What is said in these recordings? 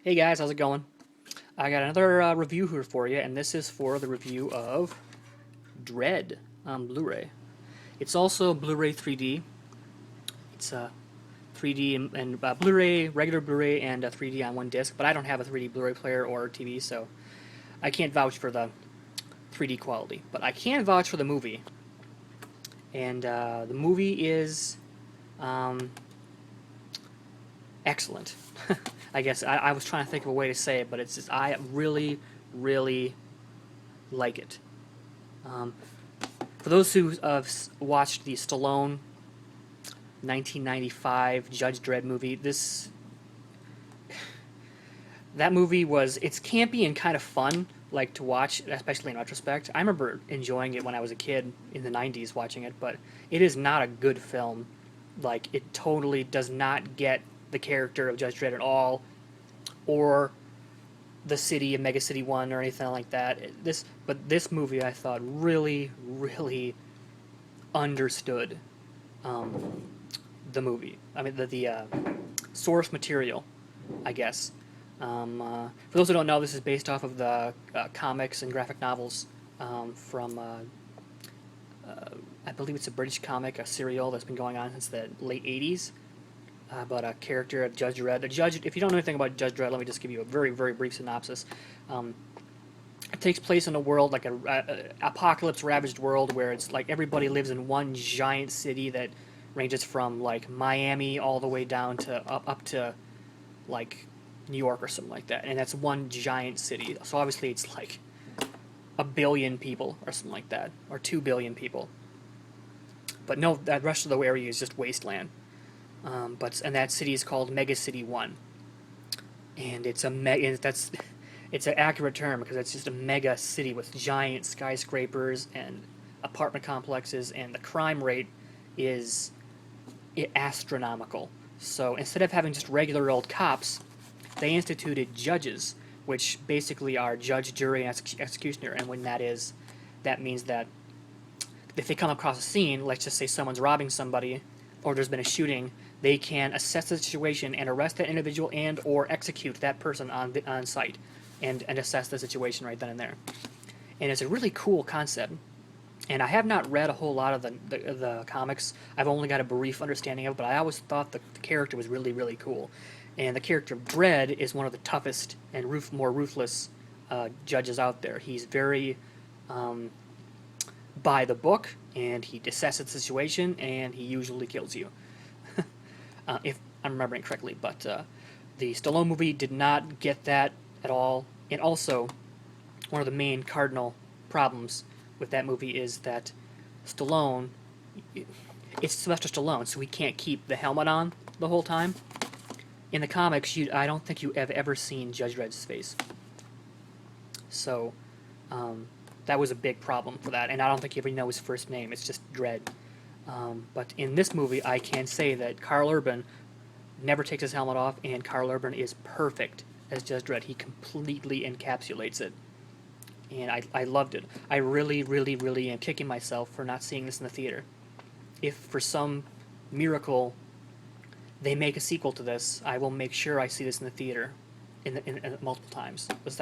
Hey guys, how's it going? I got another review here for you, and this is for the review of Dredd on Blu-ray. It's also Blu-ray 3D. It's 3D and Blu-ray, regular Blu-ray, and 3D on one disc, but I don't have a 3D Blu-ray player or TV, so I can't vouch for the 3D quality. But I can vouch for the movie, and the movie is excellent. I guess I was trying to think of a way to say it, but it's just I really, really like it. For those who have watched the Stallone 1995 Judge Dredd movie, that movie it's campy and kind of fun, like to watch, especially in retrospect. I remember enjoying it when I was a kid in the 90s watching it, but it is not a good film. Like, it totally does not get the character of Judge Dredd at all, or the city of Mega City 1 or anything like that. But this movie, I thought, really, really understood the movie. I mean, the source material, I guess. For those who don't know, this is based off of the comics and graphic novels from, I believe it's a British comic, a serial that's been going on since the late 80s. About a character of Judge Dredd. The judge, if you don't know anything about Judge Dredd, let me just give you a very, very brief synopsis. It takes place in a world, like a apocalypse-ravaged world, where it's like everybody lives in one giant city that ranges from like Miami all the way down to up to like New York or something like that, and that's one giant city. So obviously it's like 1 billion people or something like that, or 2 billion people. But no, that rest of the area is just wasteland. And that city is called Mega City 1, and it's an accurate term because it's just a mega city with giant skyscrapers and apartment complexes, and the crime rate is astronomical. So instead of having just regular old cops, they instituted judges, which basically are judge, jury, and executioner. And when that means that if they come across a scene, let's just say someone's robbing somebody or there's been a shooting, they can assess the situation and arrest that individual and or execute that person on site and assess the situation right then and there. And it's a really cool concept. And I have not read a whole lot of the comics. I've only got a brief understanding of it, but I always thought the character was really, really cool. And the character of Dredd is one of the toughest and more ruthless judges out there. He's very by the book, and he assesses the situation, and he usually kills you. If I'm remembering correctly, but the Stallone movie did not get that at all. And also, one of the main cardinal problems with that movie is that Stallone, it's Sylvester Stallone, so he can't keep the helmet on the whole time. In the comics, I don't think you have ever seen Judge Dredd's face. So, that was a big problem for that, and I don't think you ever know his first name. It's just Dredd. But in this movie, I can say that Karl Urban never takes his helmet off, and Karl Urban is perfect as Judge Dredd. He completely encapsulates it, and I loved it. I really, really, really am kicking myself for not seeing this in the theater. If for some miracle they make a sequel to this, I will make sure I see this in the theater in multiple times. If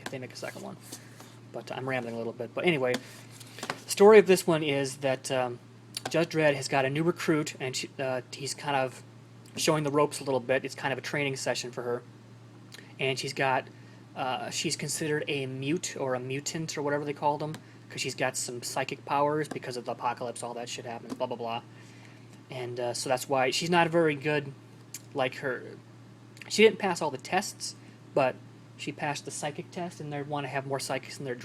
they make a second one. But I'm rambling a little bit. But anyway, the story of this one is that Judge Dredd has got a new recruit, and he's kind of showing the ropes a little bit. It's kind of a training session for her. And she's considered a mute or a mutant or whatever they call them, because she's got some psychic powers because of the apocalypse, all that shit happens, blah, blah, blah. And so that's why she's not very good like her. She didn't pass all the tests, but she passed the psychic test, and they want to have more psychics in their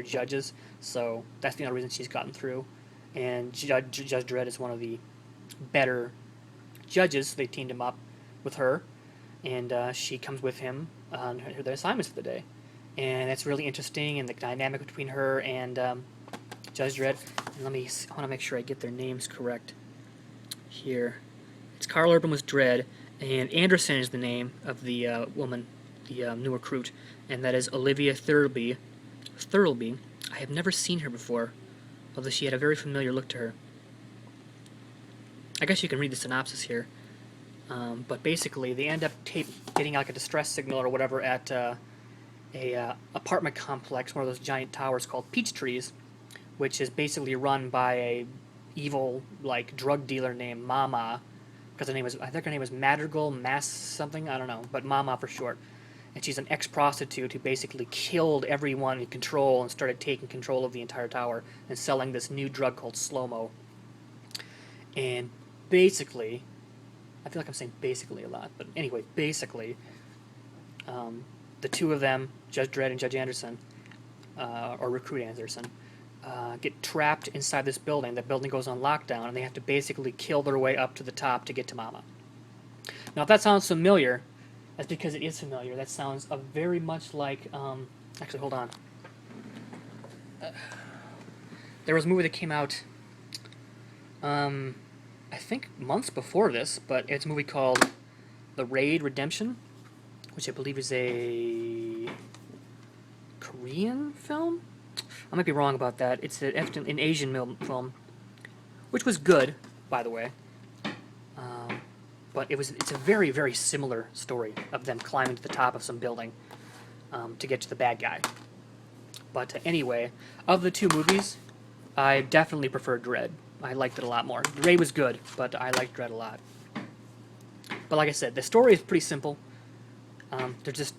judges, so that's the only reason she's gotten through. And Judge Dredd is one of the better judges, so they teamed him up with her, and she comes with him on their assignments for the day. And it's really interesting, and the dynamic between her and Judge Dredd. And I want to make sure I get their names correct here. It's Karl Urban was Dredd, and Anderson is the name of the woman, the new recruit, and that is Olivia Thirlby. I have never seen her before, although she had a very familiar look to her. I guess you can read the synopsis here. But basically, they end up getting like a distress signal or whatever at a apartment complex, one of those giant towers called Peach Trees, which is basically run by a evil like drug dealer named Mama, because I think her name was Madrigal Mass something, I don't know, but Mama for short. And she's an ex-prostitute who basically killed everyone in control and started taking control of the entire tower and selling this new drug called slow-mo. And basically, I feel like I'm saying basically a lot, but anyway, basically, the two of them, Judge Dredd and Judge Anderson, or Recruit Anderson, get trapped inside this building. The building goes on lockdown, and they have to basically kill their way up to the top to get to Mama. Now, if that sounds familiar, that's because it is familiar. That sounds very much like... actually, hold on. There was a movie that came out, I think months before this, but it's a movie called The Raid Redemption, which I believe is a Korean film? I might be wrong about that. It's an Asian film, which was good, by the way. But it's a very, very similar story of them climbing to the top of some building to get to the bad guy. But anyway, of the two movies, I definitely prefer Dredd. I liked it a lot more. Ray was good, but I liked Dredd a lot. But like I said, the story is pretty simple.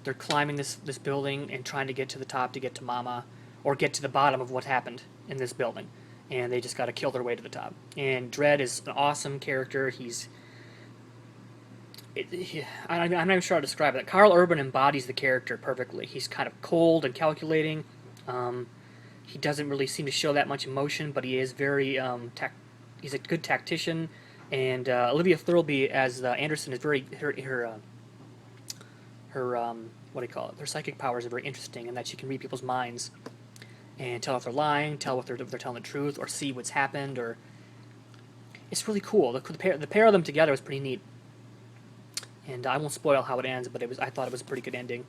They're climbing this building and trying to get to the top to get to Mama, or get to the bottom of what happened in this building, and they just got to kill their way to the top. And Dredd is an awesome character. I'm not even sure how to describe it. Carl Urban embodies the character perfectly. He's kind of cold and calculating. He doesn't really seem to show that much emotion, but he is very he's a good tactician. And Olivia Thirlby as Anderson is very her what do you call it? Her psychic powers are very interesting in that she can read people's minds and tell if they're lying, tell if they're telling the truth, or see what's happened. Or it's really cool. The pair of them together was pretty neat. And I won't spoil how it ends, but I thought it was a pretty good ending,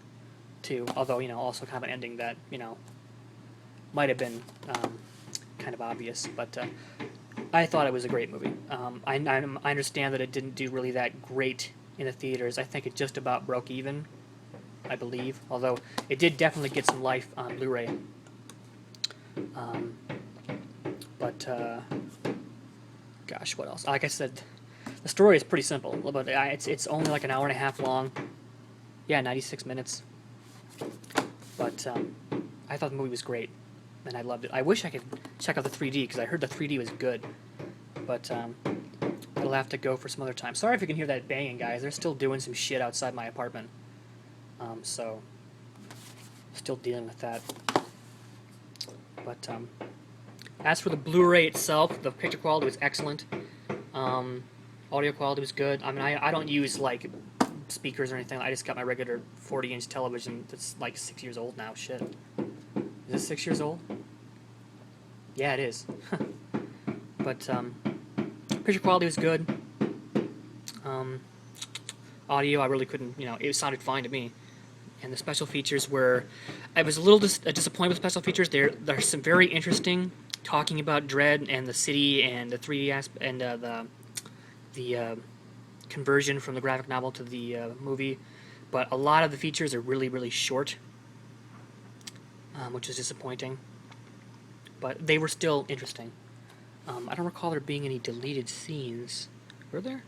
too. Although, also kind of an ending that, might have been kind of obvious. But I thought it was a great movie. I understand that it didn't do really that great in the theaters. I think it just about broke even, I believe. Although it did definitely get some life on Blu-ray. Gosh, what else? Like I said, the story is pretty simple, but it's only like an hour and a half long. Yeah, 96 minutes. But I thought the movie was great, and I loved it. I wish I could check out the 3D, because I heard the 3D was good. But it'll have to go for some other time. Sorry if you can hear that banging, guys. They're still doing some shit outside my apartment. So, still dealing with that. But as for the Blu-ray itself, the picture quality was excellent. Audio quality was good. I mean, I don't use like speakers or anything. I just got my regular 40-inch television that's like 6 years old now. Shit. Is it 6 years old? Yeah, it is. But picture quality was good. Audio, I really couldn't, it sounded fine to me. And the special features were, I was a little disappointed with special features. There's some very interesting, talking about Dredd and the city and the 3D aspect and the conversion from the graphic novel to the movie. But a lot of the features are really, really short, which is disappointing. But they were still interesting. I don't recall there being any deleted scenes. Were there?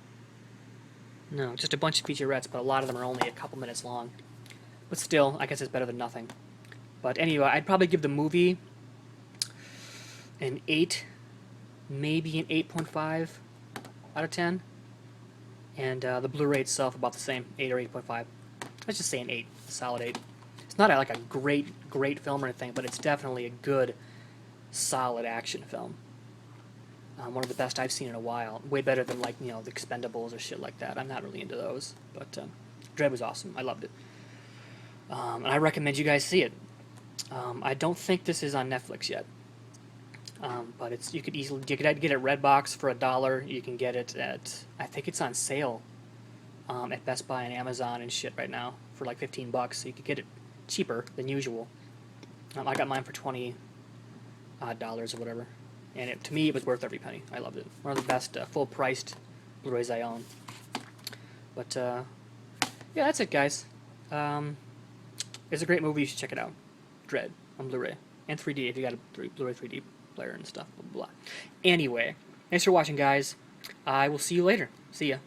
No, just a bunch of featurettes, but a lot of them are only a couple minutes long. But still, I guess it's better than nothing. But anyway, I'd probably give the movie an 8, maybe an 8.5 out of 10. And the Blu-ray itself about the same, 8 or 8.5. Let's just say an 8, a solid 8. It's not like a great film or anything, but it's definitely a good, solid action film. One of the best I've seen in a while. Way better than, like, the Expendables or shit like that. I'm not really into those. But Dredd was awesome. I loved it. And I recommend you guys see it. I don't think this is on Netflix yet. But you could get it at Redbox for $1. You can get it at, I think it's on sale at Best Buy and Amazon and shit right now for like $15. So you could get it cheaper than usual. I got mine for $20 or whatever. And to me, it was worth every penny. I loved it. One of the best full-priced Blu-rays I own. But yeah, that's it, guys. It's a great movie. You should check it out. Dredd on Blu-ray and 3D if you got a Blu-ray 3D player and stuff. Blah, blah, blah. Anyway, thanks for watching, guys. I will see you later. See ya.